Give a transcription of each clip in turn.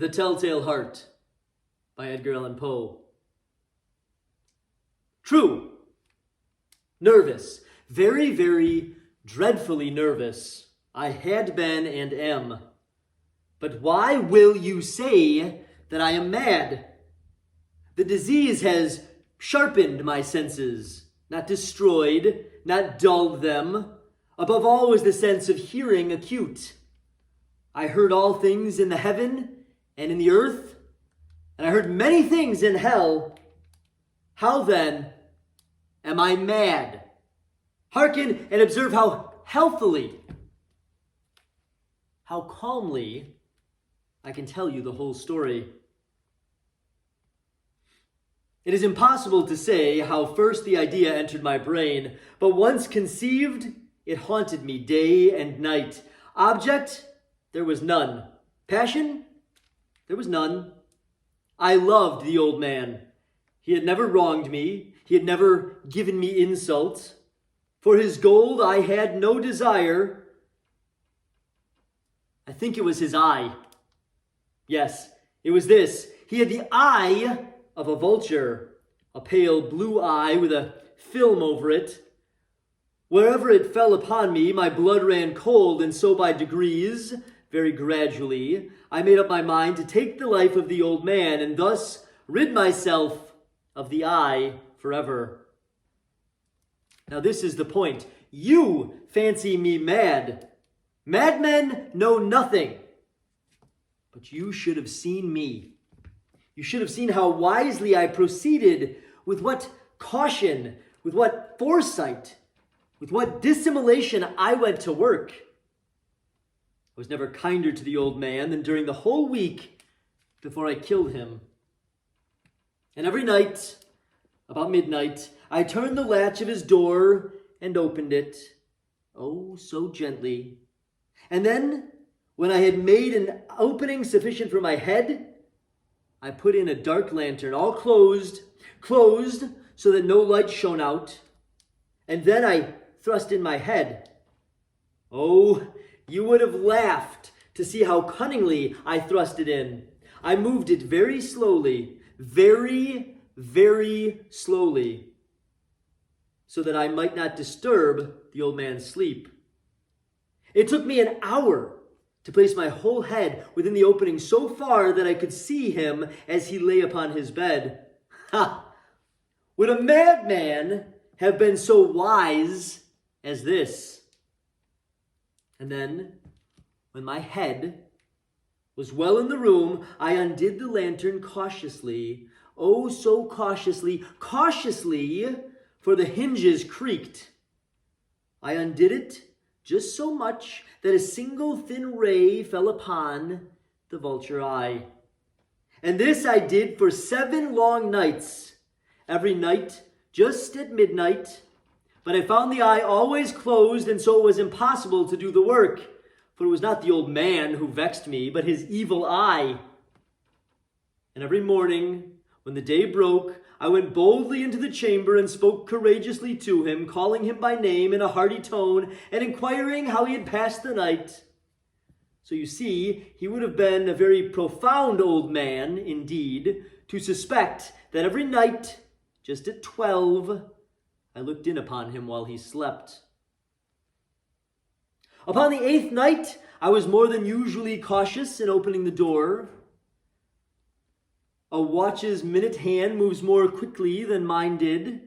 The Telltale Heart by Edgar Allan Poe. True. Nervous. Very, very dreadfully nervous. I had been and am. But why will you say that I am mad? The disease has sharpened my senses, not destroyed, not dulled them. Above all was the sense of hearing acute. I heard all things in the heaven and in the earth, and I heard many things in hell. How then am I mad? Hearken and observe how healthily, how calmly I can tell you the whole story. It is impossible to say how first the idea entered my brain, but once conceived, it haunted me day and night. Object, there was none. Passion, there was none. I loved the old man. He had never wronged me. He had never given me insult. For his gold I had no desire. I think it was his eye. Yes, it was this. He had the eye of a vulture, a pale blue eye with a film over it. Wherever it fell upon me, my blood ran cold, and so by degrees, very gradually, I made up my mind to take the life of the old man and thus rid myself of the eye forever. Now this is the point. You fancy me mad. Madmen know nothing. But you should have seen me. You should have seen how wisely I proceeded, with what caution, with what foresight, with what dissimulation I went to work. I was never kinder to the old man than during the whole week before I killed him. And every night, about midnight, I turned the latch of his door and opened it, oh, so gently. And then, when I had made an opening sufficient for my head, I put in a dark lantern, all closed so that no light shone out. And then I thrust in my head. Oh, you would have laughed to see how cunningly I thrust it in. I moved it very slowly, very, very slowly, so that I might not disturb the old man's sleep. It took me an hour to place my whole head within the opening so far that I could see him as he lay upon his bed. Ha! Would a madman have been so wise as this? And then, when my head was well in the room, I undid the lantern cautiously, oh, so cautiously, for the hinges creaked. I undid it just so much that a single thin ray fell upon the vulture eye. And this I did for 7 long nights, every night just at midnight. But I found the eye always closed, and so it was impossible to do the work, for it was not the old man who vexed me, but his evil eye. And every morning, when the day broke, I went boldly into the chamber and spoke courageously to him, calling him by name in a hearty tone and inquiring how he had passed the night. So you see, he would have been a very profound old man, indeed, to suspect that every night, just at 12, I looked in upon him while he slept. Upon the 8th night, I was more than usually cautious in opening the door. A watch's minute hand moves more quickly than mine did.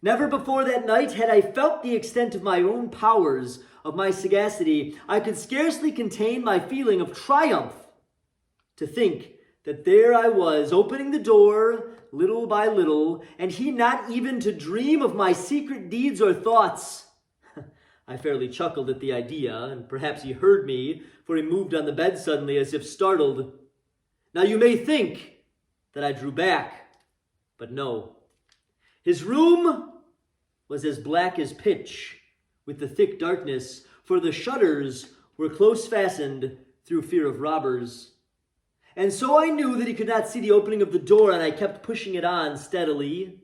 Never before that night had I felt the extent of my own powers, of my sagacity. I could scarcely contain my feeling of triumph to think that there I was, opening the door little by little, and he not even to dream of my secret deeds or thoughts. I fairly chuckled at the idea, and perhaps he heard me, for he moved on the bed suddenly as if startled. Now you may think that I drew back, but no. His room was as black as pitch, with the thick darkness, for the shutters were close fastened through fear of robbers. And so I knew that he could not see the opening of the door, and I kept pushing it on steadily.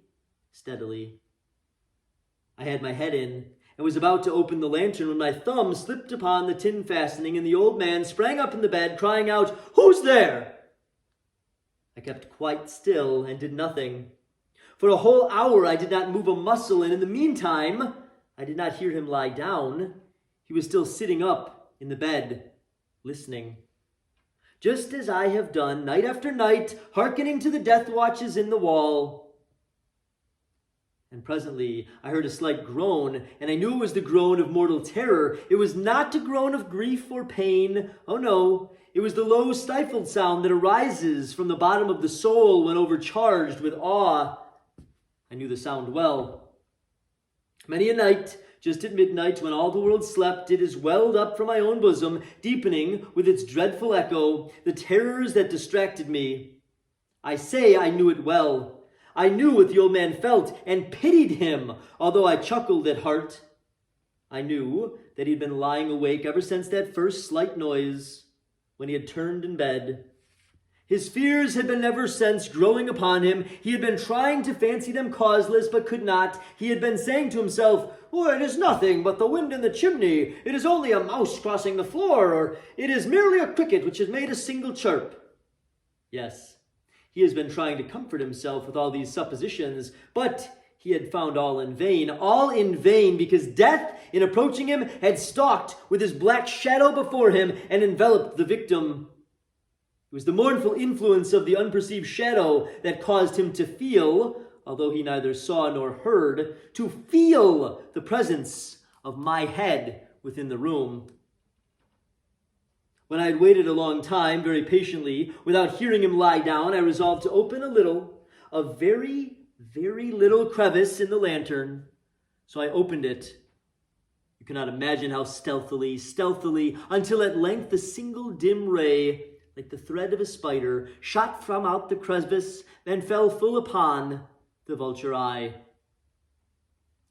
I had my head in, and was about to open the lantern when my thumb slipped upon the tin fastening, and the old man sprang up in the bed, crying out, "Who's there?" I kept quite still and did nothing. For a whole hour I did not move a muscle, and in the meantime I did not hear him lie down. He was still sitting up in the bed, listening. Just as I have done night after night, hearkening to the death watches in the wall. And presently I heard a slight groan, and I knew it was the groan of mortal terror. It was not a groan of grief or pain. Oh no, it was the low stifled sound that arises from the bottom of the soul when overcharged with awe. I knew the sound well. Many a night, just at midnight, when all the world slept, it has welled up from my own bosom, deepening with its dreadful echo the terrors that distracted me. I say I knew it well. I knew what the old man felt and pitied him, although I chuckled at heart. I knew that he had been lying awake ever since that first slight noise, when he had turned in bed. His fears had been ever since growing upon him. He had been trying to fancy them causeless, but could not. He had been saying to himself, "Oh, it is nothing but the wind in the chimney. It is only a mouse crossing the floor, or it is merely a cricket which has made a single chirp." Yes, he has been trying to comfort himself with all these suppositions, but he had found all in vain, because death, in approaching him, had stalked with his black shadow before him and enveloped the victim. It was the mournful influence of the unperceived shadow that caused him to feel, although he neither saw nor heard, to feel the presence of my head within the room. When I had waited a long time, very patiently, without hearing him lie down, I resolved to open a very, very little crevice in the lantern. So I opened it. You cannot imagine how stealthily, until at length a single dim ray, like the thread of a spider, shot from out the crevice and fell full upon the vulture eye.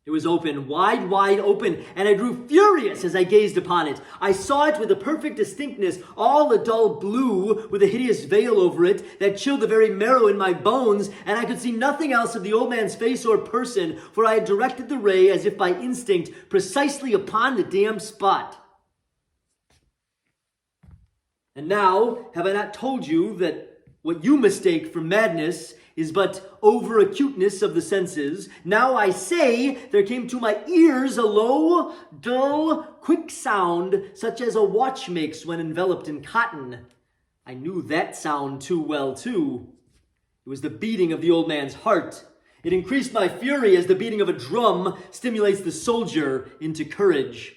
It was open, wide open, and I grew furious as I gazed upon it. I saw it with a perfect distinctness, all a dull blue, with a hideous veil over it that chilled the very marrow in my bones, and I could see nothing else of the old man's face or person, for I had directed the ray, as if by instinct, precisely upon the damned spot. And now, have I not told you that what you mistake for madness is but over-acuteness of the senses? Now I say there came to my ears a low, dull, quick sound, such as a watch makes when enveloped in cotton. I knew that sound too well, too. It was the beating of the old man's heart. It increased my fury as the beating of a drum stimulates the soldier into courage.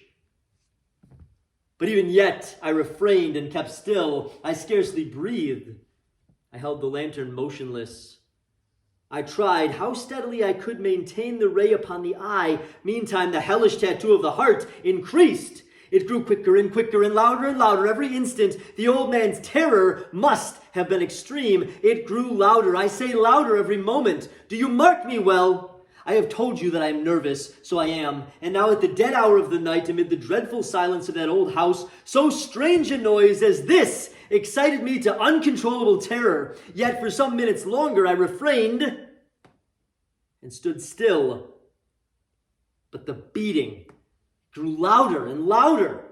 But even yet, I refrained and kept still. I scarcely breathed. I held the lantern motionless. I tried how steadily I could maintain the ray upon the eye. Meantime, the hellish tattoo of the heart increased. It grew quicker and louder every instant. The old man's terror must have been extreme. It grew louder, I say louder every moment. Do you mark me well? I have told you that I am nervous, so I am. And now at the dead hour of the night, amid the dreadful silence of that old house, so strange a noise as this excited me to uncontrollable terror. Yet for some minutes longer I refrained and stood still. But the beating grew louder and louder.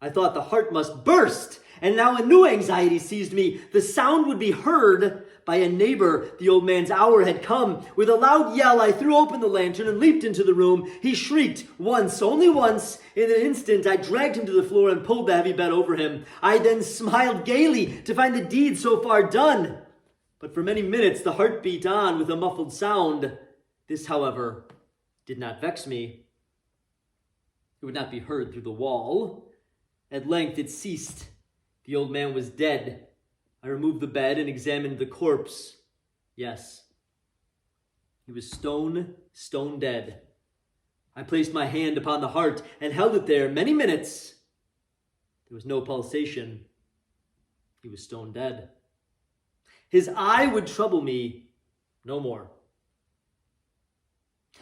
I thought the heart must burst, and now a new anxiety seized me. The sound would be heard by a neighbor. The old man's hour had come. With a loud yell, I threw open the lantern and leaped into the room. He shrieked once, only once. In an instant, I dragged him to the floor and pulled the heavy bed over him. I then smiled gaily to find the deed so far done. But for many minutes, the heart beat on with a muffled sound. This, however, did not vex me. It would not be heard through the wall. At length, it ceased. The old man was dead. I removed the bed and examined the corpse. Yes, he was stone dead. I placed my hand upon the heart and held it there many minutes. There was no pulsation. He was stone dead. His eye would trouble me no more.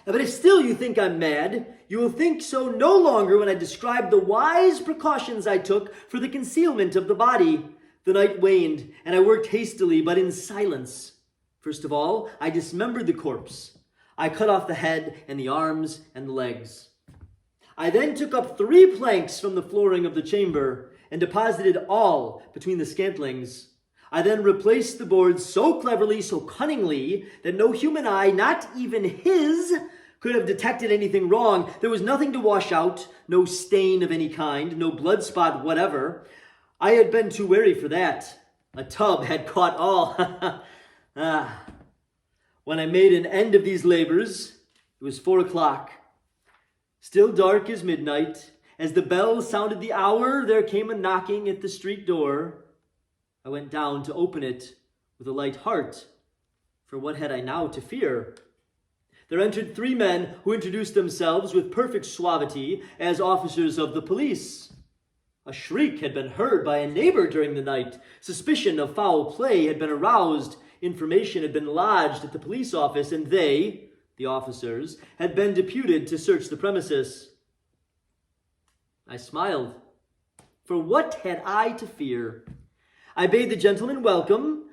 But if still you think I'm mad, you will think so no longer when I describe the wise precautions I took for the concealment of the body. The night waned, and I worked hastily, but in silence. First of all, I dismembered the corpse. I cut off the head and the arms and the legs. I then took up 3 planks from the flooring of the chamber and deposited all between the scantlings. I then replaced the boards so cleverly, so cunningly, that no human eye, not even his, could have detected anything wrong. There was nothing to wash out, no stain of any kind, no blood spot whatever. I had been too wary for that. A tub had caught all. When I made an end of these labors, it was 4 o'clock. Still dark as midnight. As the bell sounded the hour, there came a knocking at the street door. I went down to open it with a light heart, for what had I now to fear? There entered 3 men who introduced themselves with perfect suavity as officers of the police. A shriek had been heard by a neighbor during the night. Suspicion of foul play had been aroused. Information had been lodged at the police office, and they, the officers, had been deputed to search the premises. I smiled. For what had I to fear? I bade the gentleman welcome.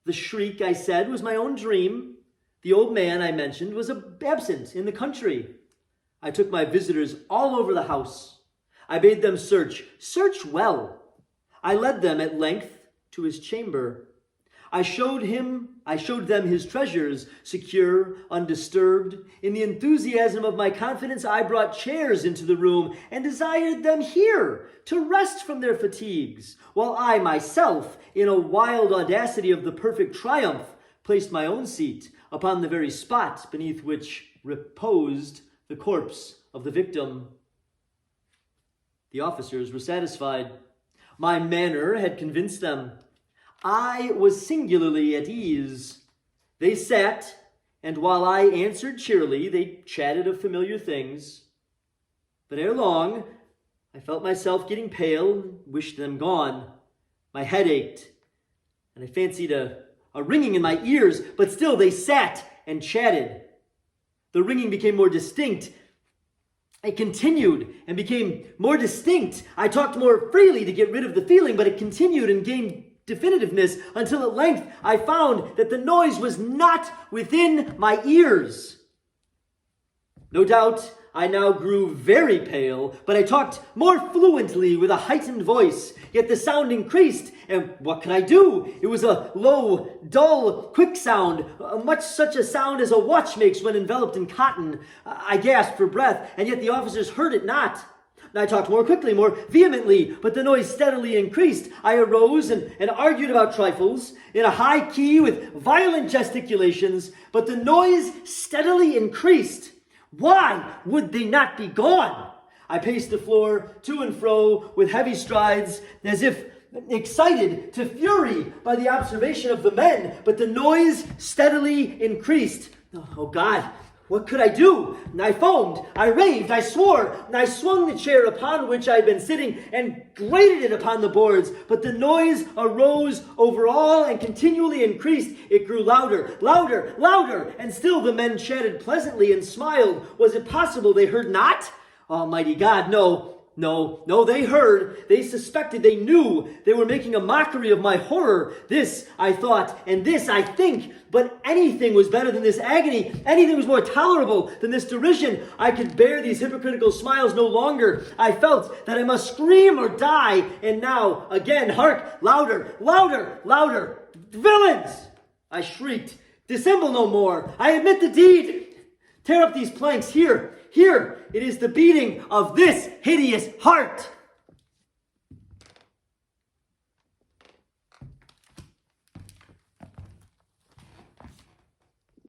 The shriek, I said, was my own dream. The old man, I mentioned, was absent in the country. I took my visitors all over the house. I bade them search well. I led them at length to his chamber. I showed them his treasures, secure, undisturbed. In the enthusiasm of my confidence, I brought chairs into the room and desired them here to rest from their fatigues, while I myself, in a wild audacity of the perfect triumph, placed my own seat upon the very spot beneath which reposed the corpse of the victim. The officers were satisfied. My manner had convinced them. I was singularly at ease. They sat, and while I answered cheerily, they chatted of familiar things. But ere long, I felt myself getting pale, wished them gone. My head ached, and I fancied a ringing in my ears, but still they sat and chatted. The ringing became more distinct. It continued and became more distinct. I talked more freely to get rid of the feeling, but it continued and gained definitiveness until at length I found that the noise was not within my ears. No doubt I now grew very pale, but I talked more fluently with a heightened voice, yet the sound increased, and what could I do? It was a low, dull, quick sound, much such a sound as a watch makes when enveloped in cotton. I gasped for breath, and yet the officers heard it not. I talked more quickly, more vehemently, but the noise steadily increased. I arose and argued about trifles in a high key with violent gesticulations, but the noise steadily increased. Why would they not be gone? I paced the floor to and fro with heavy strides, as if excited to fury by the observation of the men, but the noise steadily increased. Oh God, what could I do? I foamed, I raved, I swore, and I swung the chair upon which I had been sitting and grated it upon the boards. But the noise arose over all and continually increased. It grew louder, louder, louder, and still the men chatted pleasantly and smiled. Was it possible they heard not? Almighty God, no, they heard, they suspected, they knew. They were making a mockery of my horror. This I thought, and this I think. But anything was better than this agony. Anything was more tolerable than this derision. I could bear these hypocritical smiles no longer. I felt that I must scream or die. And now, again, hark, louder, louder, louder. Villains! I shrieked. Dissemble no more. I admit the deed. Tear up these planks. Here. It is the beating of this hideous heart.